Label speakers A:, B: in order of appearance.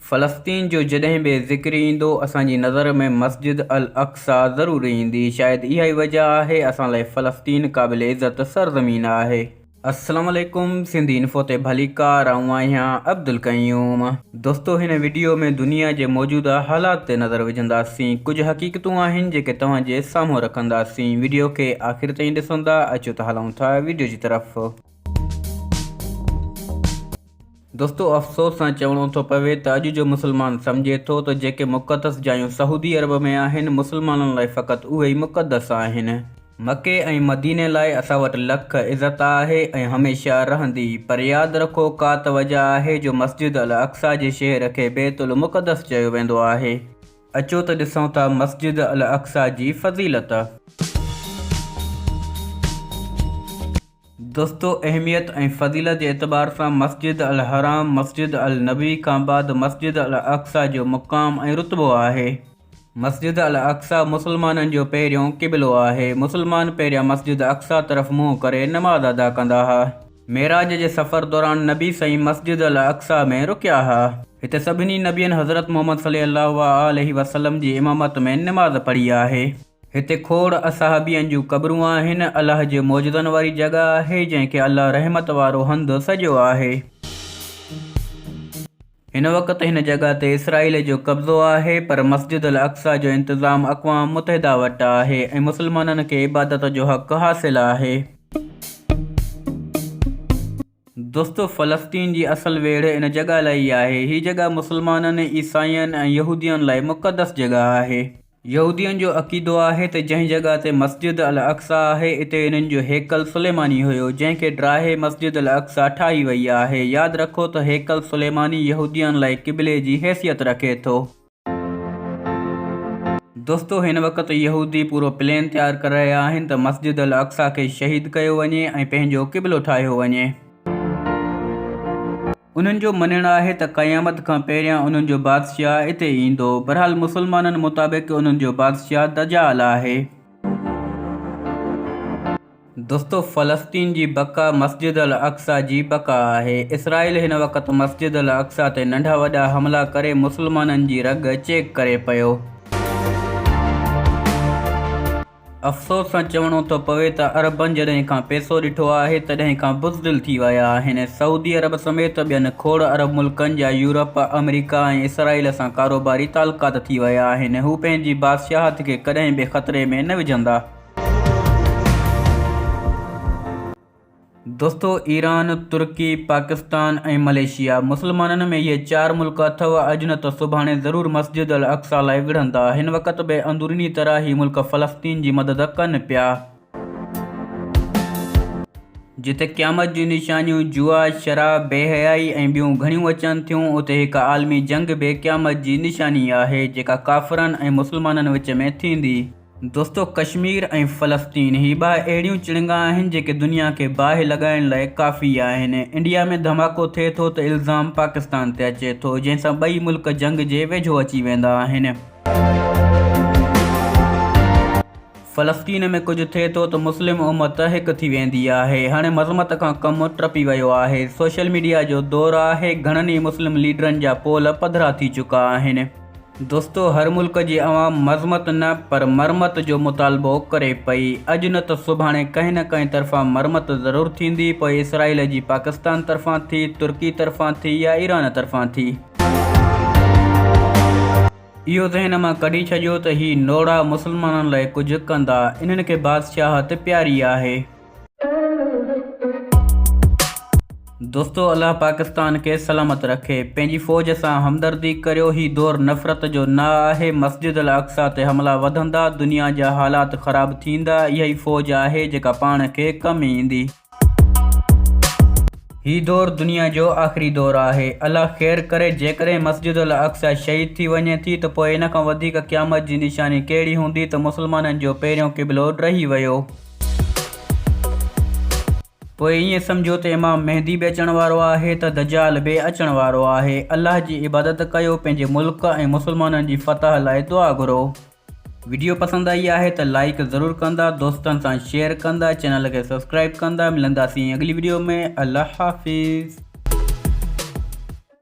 A: फ़लस्तीन जो जॾहिं बि ज़िक्र ईंदो असांजी नज़र में मस्जिद अल अक़सा ज़रूरु ईंदी। शायदि इहा ई वजह आहे असां लाइ फ़लस्तीन क़ाबिल इज़त सरज़मीन आहे। अस्सलाम वालेकुम, सिंधी इन्फो ते भलीकार आऊं आहियां अब्दुल क़यूम। दोस्तो, हिन वीडियो में दुनिया जे मौजूदा हालात ते नज़र विझंदासीं। कुझु हक़ीक़तूं आहिनि जेके तव्हांजे साम्हूं रखंदासीं। वीडियो खे आख़िर ताईं ॾिसंदा। अचो त हलूं था वीडियो जी तरफ़। दोस्तो, अफ़सोस सां चवणो थो पवे त अॼु जो मुस्लमान सम्झे थो त जेके मुक़दस जायूं सऊदी अरब में आहिनि, मुस्लमाननि लाइ फ़क़ति उहे ई मुक़दस आहिनि। मके ऐं मदीने लाइ असां वटि लख इज़त आहे ऐं हमेशह रहंदी। पर यादि रखो, का त वजह आहे जो मस्जिद अल अक़सा जे शहर खे बैतुल मुक़दस चयो वेंदो आहे। अचो त ॾिसूं था मस्जिद अल अक़सा जी फ़ज़ीलत। दोस्तो, अहमियत ऐं फ़ज़ीलत जे एतबार सां मस्जिद अल हराम, मस्जिद अल नबी खां बाद मस्जिद अल अक़सा जो मुक़ाम ऐं रुतबो आहे। मस्जिद अल अक़सा मुस्लमाननि जो पहिरियों क़िबलो आहे। मुस्लमान पहिरियां मस्जिद अक़सा तरफ़ मुंहुं करे नमाज़ अदा कंदा हुआ। मेराज जे सफ़र दौरान नबी साईं मस्जिद अल अक़सा में रुकिया हुआ। हिते सभिनी नबियनि हज़रत मोहम्मद सल्लल्लाहु अलैहि वसल्लम जी इमामत में नमाज़ पढ़ी आहे। हिते खोड़ असहाबियनि जूं क़बरूं आहिनि। अलाह जे मौजूदनि वारी जॻह आहे जंहिंखे अलाह रहमत वारो हंधु सॼो आहे। हिन वक़्तु हिन जॻह ते इसराईल जो कब्ज़ो आहे, पर मस्जिद अल अक़सा जो इंतज़ाम अक़वाम मुतहिदा वटि आहे ऐं मुस्लमाननि खे इबादत जो हक़ हासिल आहे। दोस्तो, फ़लस्तीन जी असल वेड़ इन जॻह लाइ आहे। हीअ जॻह मुस्लमाननि, ईसाइनि ऐं यहूदियुनि लाइ मुक़दस जॻह आहे। यहूदियुनि जो अक़ीदो आहे त जंहिं जॻह ते मस्जिद अल अक़सा आहे, इते इन्हनि जो हेकल सुलेमानी हुयो, जंहिंखे ड्राहे मस्जिद अल अक़सा ठाही वई आहे। यादि रखो त हेकल सुलेमानी यहूदियुनि लाइ क़िबले जी हैसियत रखे थो। दोस्तो, हिन वक़्तु यहूदी पूरो प्लान तयारु करे रहिया आहिनि त मस्जिद अल अक़सा खे शहीद कयो वञे ऐं पंहिंजो क़िबलो ठाहियो वञे। उन्हनि जो मञणु आहे त क़यामत खां पहिरियां उन्हनि जो बादशाह इते ईंदो। बहरहाल मुस्लमाननि मुताबिक़ उन्हनि जो बादशाह दजाल आहे। दोस्तो, फ़लस्तीन जी बका मस्जिद अल अक़सा जी बका आहे। इसराईल हिन वक़्तु मस्जिद अल अक़सा ते नंढा वॾा हमला करे मुस्लमाननि जी रग चेक करे पियो। अफ़सोस सां चवणो थो पवे त अरबनि जॾहिं खां पैसो ॾिठो आहे तॾहिं खां बुज़दिल थी विया आहिनि। सऊदी अरब समेत ॿियनि खोड़ अरब मुल्कनि जा यूरोप, अमेरिका ऐं इसराईल सां कारोबारी तालुकात थी विया आहिनि। हू पंहिंजी बादशाहत खे कॾहिं बि ख़तरे में न विझंदा। दोस्तो, ईरान, तुर्की, पाकिस्तान ऐं मलेशिया, मुस्लमाननि में इहे 4 मुल्क अथव। अॼु न त सुभाणे ज़रूरु मस्जिद अल अक़सा लाइ विढ़ंदा। हिन वक़्तु बि अंदरूनी तरह ही मुल्क फ़लस्तीन जी मदद कनि पिया। जिते क़यामत जी निशानियूं जुआ, शराब, बेहयाई ऐं ॿियूं घणियूं अचनि थियूं, उते हिकु आलमी जंग बि क़यामत जी निशानी आहे जेका काफ़िरनि ऐं मुस्लमाननि विच में थींदी। दोस्तो, कश्मीर ऐं फ़लस्तीन ही ॿ अहिड़ियूं चिड़िंगा आहिनि जेके दुनिया खे बाहि लॻाइण लाइ काफ़ी आहिनि। इंडिया में धमाको थिए थो त इल्ज़ाम पाकिस्तान ते अचे थो, जंहिंसां ॿई मुल्क जंग जे वेझो अची वेंदा आहिनि। फ़लस्तीन में कुझु थिए थो त मुस्लिम उम्मत हिकु थी वेंदी आहे। हाणे मज़मत खां कमु टपी वियो आहे। सोशल मीडिया जो दौरु आहे। घणनि ई मुस्लिम लीडरनि जा पोल पधिरा थी चुका आहिनि। दोस्तो, हर मुल्क जी अवाम मज़मत न पर मरमत जो मुतालबो करे पई। अॼु न त सुभाणे कंहिं न कंहिं तरफ़ां मरमत ज़रूरु थींदी, पोइ इसराईल जी पाकिस्तान तरफ़ां थी, तुर्की तरफ़ां थी या ईरान तरफ़ां थी। इहो ज़हन मां कढी छॾियो त ही नोड़ा मुस्लमाननि लाइ कुझु कंदा। इन्हनि खे बादशाहत प्यारी आहे। दोस्तो, अल्लाह पाकिस्तान खे सलामत रखे। पंहिंजी फ़ौज सां हमदर्दी करियो। ही दौर नफ़रत जो न आहे। मस्जिद अल अक़सा ते हमला वधंदा, दुनिया जा हालात ख़राब थींदा। इहा ई फ़ौज आहे जेका पाण खे कमु ईंदी। ही दौर दुनिया जो आख़िरी दौर आहे। अल्लाह ख़ैर करे। जेकॾहिं मस्जिद अल अक़सा शहीद थी वञे थी त पोइ इन खां वधीक क़यामत जी निशानी कहिड़ी हूंदी त मुस्लमाननि जो पहिरियों क़िबलो रही वियो। पोइ ईअं सम्झो त इमाम मेहदी बि अचण वारो आहे त दजाल बि अचण वारो आहे। अल्लाह जी इबादत कयो। पंहिंजे मुल्क ऐं मुस्लमाननि जी फ़तह लाइ दुआ घुरो। वीडियो पसंदि आई आहे त लाइक ज़रूरु कंदा, दोस्तनि सां शेयर कंदा, चैनल खे सब्सक्राइब कंदा। मिलंदासीं अगली वीडियो में। अल्लाह हाफ़िज़।